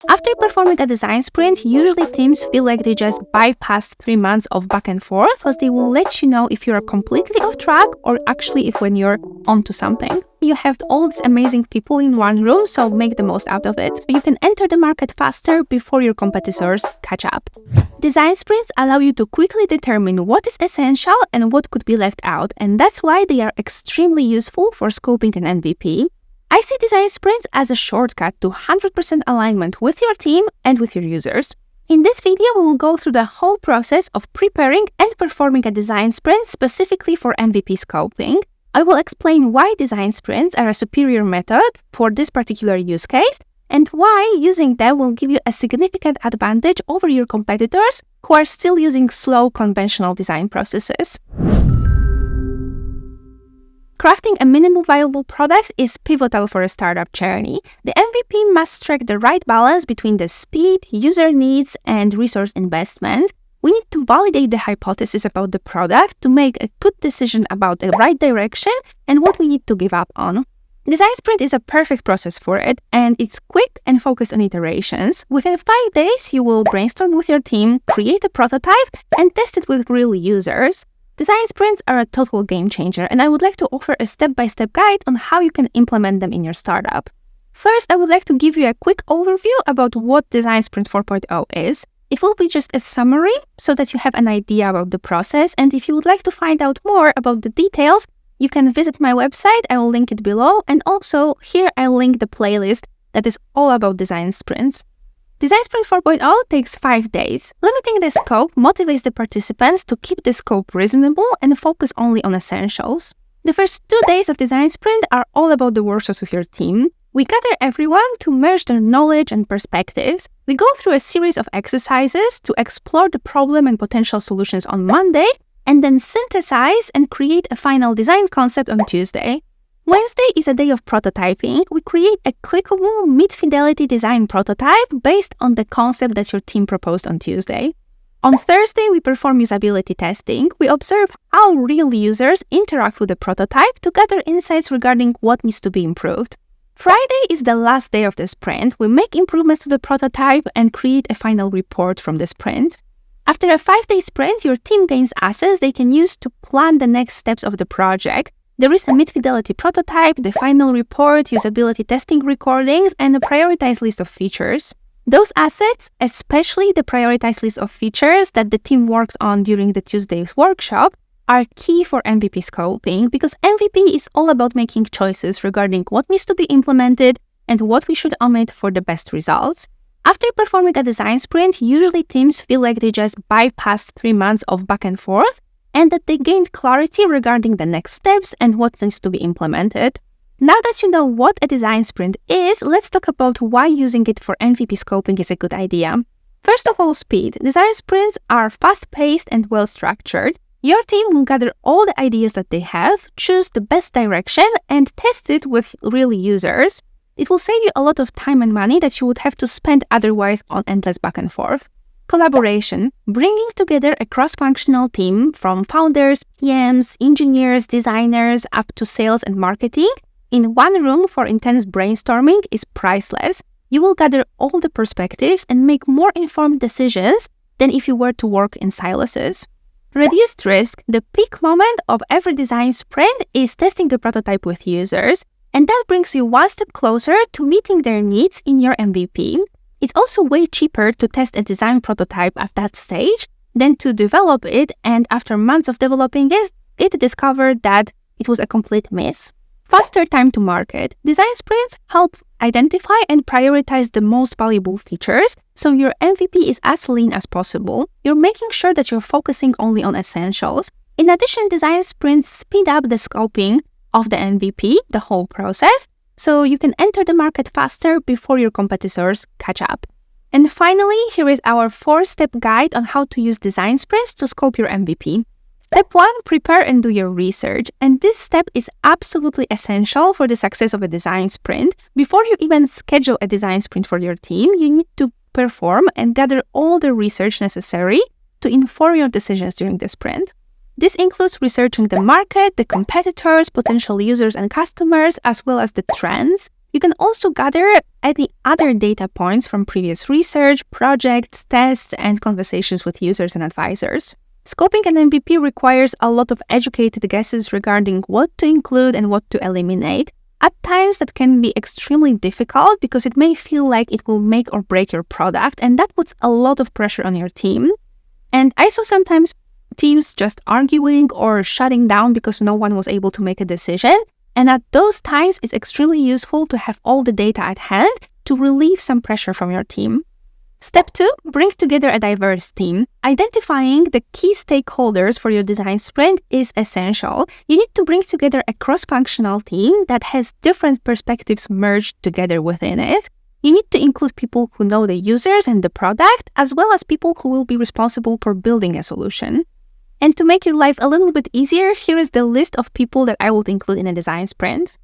After performing a design sprint, usually teams feel like they just bypassed 3 months of back and forth, because they will let you know if you're completely off track or actually if when you're onto something. You have all these amazing people in one room, so make the most out of it. You can enter the market faster before your competitors catch up. Design sprints allow you to quickly determine what is essential and what could be left out, and that's why they are extremely useful for scoping an MVP. I see design sprints as a shortcut to 100% alignment with your team and with your users. In this video, we will go through the whole process of preparing and performing a design sprint specifically for MVP scoping. I will explain why design sprints are a superior method for this particular use case and why using them will give you a significant advantage over your competitors who are still using slow conventional design processes. Crafting a minimum viable product is pivotal for a startup journey. The MVP must strike the right balance between the speed, user needs, and resource investment. We need to validate the hypothesis about the product to make a good decision about the right direction and what we need to give up on. Design sprint is a perfect process for it, and it's quick and focused on iterations. Within 5 days, you will brainstorm with your team, create a prototype, and test it with real users. Design sprints are a total game changer, and I would like to offer a step-by-step guide on how you can implement them in your startup. First, I would like to give you a quick overview about what Design Sprint 4.0 is. It will be just a summary so that you have an idea about the process, and if you would like to find out more about the details, you can visit my website. I will link it below, and also here I'll link the playlist that is all about design sprints. Design Sprint 4.0 takes 5 days. Limiting the scope motivates the participants to keep the scope reasonable and focus only on essentials. The first 2 days of Design Sprint are all about the workshops with your team. We gather everyone to merge their knowledge and perspectives. We go through a series of exercises to explore the problem and potential solutions on Monday, and then synthesize and create a final design concept on Tuesday. Wednesday is a day of prototyping. We create a clickable, mid-fidelity design prototype based on the concept that your team proposed on Tuesday. On Thursday, we perform usability testing. We observe how real users interact with the prototype to gather insights regarding what needs to be improved. Friday is the last day of the sprint. We make improvements to the prototype and create a final report from the sprint. After a 5-day sprint, your team gains assets they can use to plan the next steps of the project. There is a mid-fidelity prototype, the final report, usability testing recordings, and a prioritized list of features. Those assets, especially the prioritized list of features that the team worked on during the Tuesday's workshop, are key for MVP scoping because MVP is all about making choices regarding what needs to be implemented and what we should omit for the best results. After performing a design sprint, usually teams feel like they just bypassed 3 months of back and forth, and that they gained clarity regarding the next steps and what needs to be implemented. Now that you know what a design sprint is, let's talk about why using it for MVP scoping is a good idea. First of all, speed. Design sprints are fast-paced and well-structured. Your team will gather all the ideas that they have, choose the best direction, and test it with real users. It will save you a lot of time and money that you would have to spend otherwise on endless back and forth. Collaboration. Bringing together a cross-functional team from founders, PMs, engineers, designers, up to sales and marketing in one room for intense brainstorming is priceless. You will gather all the perspectives and make more informed decisions than if you were to work in silos. Reduced risk. The peak moment of every design sprint is testing a prototype with users, and that brings you one step closer to meeting their needs in your MVP. It's also way cheaper to test a design prototype at that stage than to develop it and after months of developing it discovered that it was a complete miss. Faster time to market. Design sprints help identify and prioritize the most valuable features, so your MVP is as lean as possible. You're making sure that you're focusing only on essentials. In addition, design sprints speed up the scoping of the MVP, the whole process, so you can enter the market faster before your competitors catch up. And finally, here is our 4-step guide on how to use design sprints to scope your MVP. Step 1, prepare and do your research. And this step is absolutely essential for the success of a design sprint. Before you even schedule a design sprint for your team, you need to perform and gather all the research necessary to inform your decisions during the sprint. This includes researching the market, the competitors, potential users and customers, as well as the trends. You can also gather any other data points from previous research, projects, tests, and conversations with users and advisors. Scoping an MVP requires a lot of educated guesses regarding what to include and what to eliminate. At times, that can be extremely difficult because it may feel like it will make or break your product, and that puts a lot of pressure on your team. And I saw sometimes teams just arguing or shutting down because no one was able to make a decision. And at those times, it's extremely useful to have all the data at hand to relieve some pressure from your team. Step 2, bring together a diverse team. Identifying the key stakeholders for your design sprint is essential. You need to bring together a cross-functional team that has different perspectives merged together within it. You need to include people who know the users and the product, as well as people who will be responsible for building a solution. And to make your life a little bit easier, here is the list of people that I would include in a design sprint.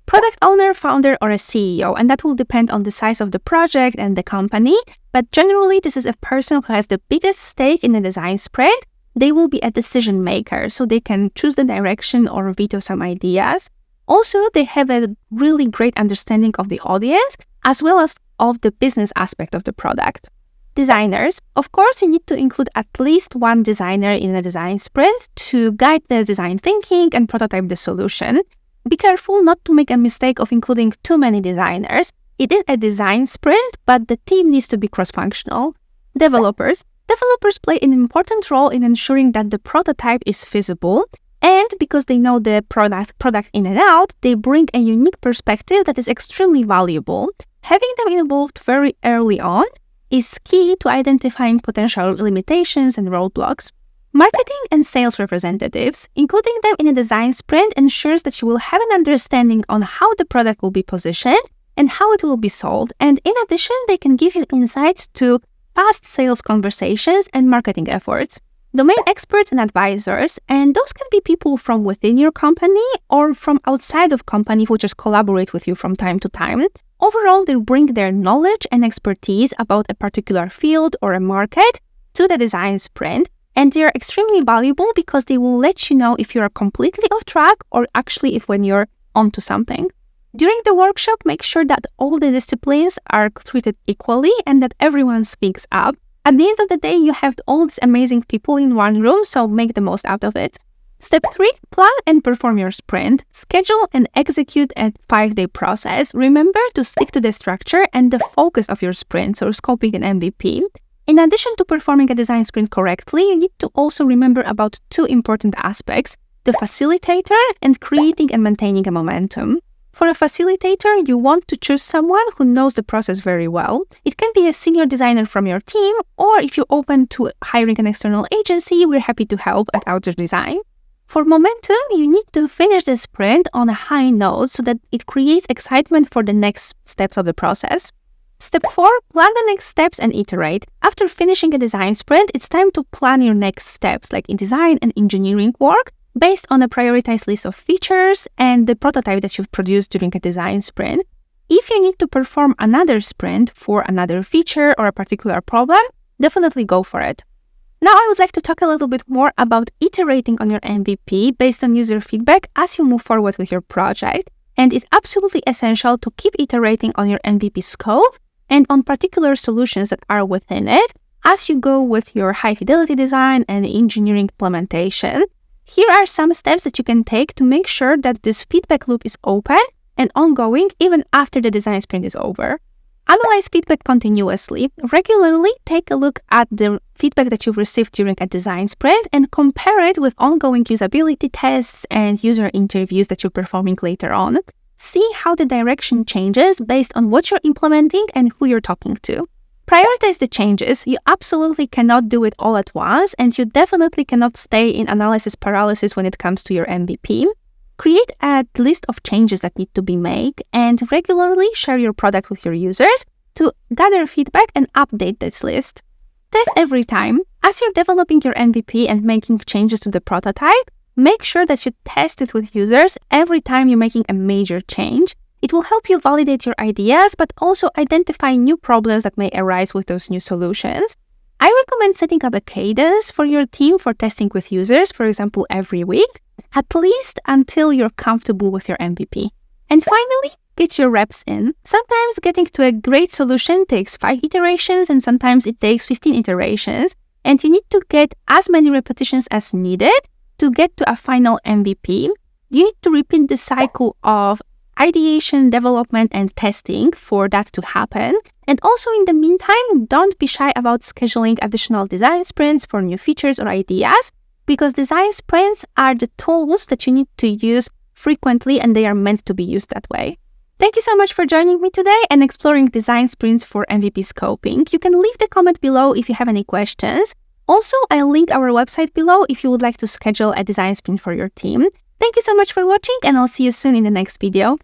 Product owner, founder, or a CEO, and that will depend on the size of the project and the company. But generally, this is a person who has the biggest stake in the design sprint. They will be a decision maker, so they can choose the direction or veto some ideas. Also, they have a really great understanding of the audience, as well as of the business aspect of the product. Designers. Of course, you need to include at least one designer in a design sprint to guide the design thinking and prototype the solution. Be careful not to make a mistake of including too many designers. It is a design sprint, but the team needs to be cross-functional. Developers. Developers play an important role in ensuring that the prototype is feasible, and because they know the product in and out, they bring a unique perspective that is extremely valuable. Having them involved very early on is key to identifying potential limitations and roadblocks. Marketing and sales representatives, including them in a design sprint, ensures that you will have an understanding on how the product will be positioned and how it will be sold. And in addition, they can give you insights to past sales conversations and marketing efforts. Domain experts and advisors, and those can be people from within your company or from outside of company who just collaborate with you from time to time. Overall, they bring their knowledge and expertise about a particular field or a market to the design sprint, and they are extremely valuable because they will let you know if you are completely off track or actually if when you're onto something. During the workshop, make sure that all the disciplines are treated equally and that everyone speaks up. At the end of the day, you have all these amazing people in one room, so make the most out of it. Step 3, plan and perform your sprint. Schedule and execute a 5-day process. Remember to stick to the structure and the focus of your sprint, so scoping an MVP. In addition to performing a design sprint correctly, you need to also remember about 2 important aspects: the facilitator and creating and maintaining a momentum. For a facilitator, you want to choose someone who knows the process very well. It can be a senior designer from your team, or if you're open to hiring an external agency, we're happy to help at Outer Design. For momentum, you need to finish the sprint on a high note so that it creates excitement for the next steps of the process. Step 4, plan the next steps and iterate. After finishing a design sprint, it's time to plan your next steps, like in design and engineering work, based on a prioritized list of features and the prototype that you've produced during a design sprint. If you need to perform another sprint for another feature or a particular problem, definitely go for it. Now I would like to talk a little bit more about iterating on your MVP based on user feedback as you move forward with your project. And it's absolutely essential to keep iterating on your MVP scope and on particular solutions that are within it as you go with your high fidelity design and engineering implementation. Here are some steps that you can take to make sure that this feedback loop is open and ongoing even after the design sprint is over. Analyze feedback continuously. Regularly take a look at the feedback that you've received during a design sprint and compare it with ongoing usability tests and user interviews that you're performing later on. See how the direction changes based on what you're implementing and who you're talking to. Prioritize the changes. You absolutely cannot do it all at once, and you definitely cannot stay in analysis paralysis when it comes to your MVP. Create a list of changes that need to be made and regularly share your product with your users to gather feedback and update this list. Test every time. As you're developing your MVP and making changes to the prototype, make sure that you test it with users every time you're making a major change. It will help you validate your ideas, but also identify new problems that may arise with those new solutions. I recommend setting up a cadence for your team for testing with users, for example, every week, at least until you're comfortable with your MVP. And finally, get your reps in. Sometimes getting to a great solution takes 5 iterations and sometimes it takes 15 iterations. And you need to get as many repetitions as needed to get to a final MVP. You need to repeat the cycle of ideation, development, and testing for that to happen. And also in the meantime, don't be shy about scheduling additional design sprints for new features or ideas, because design sprints are the tools that you need to use frequently and they are meant to be used that way. Thank you so much for joining me today and exploring design sprints for MVP scoping. You can leave the comment below if you have any questions. Also, I'll link our website below if you would like to schedule a design sprint for your team. Thank you so much for watching and I'll see you soon in the next video.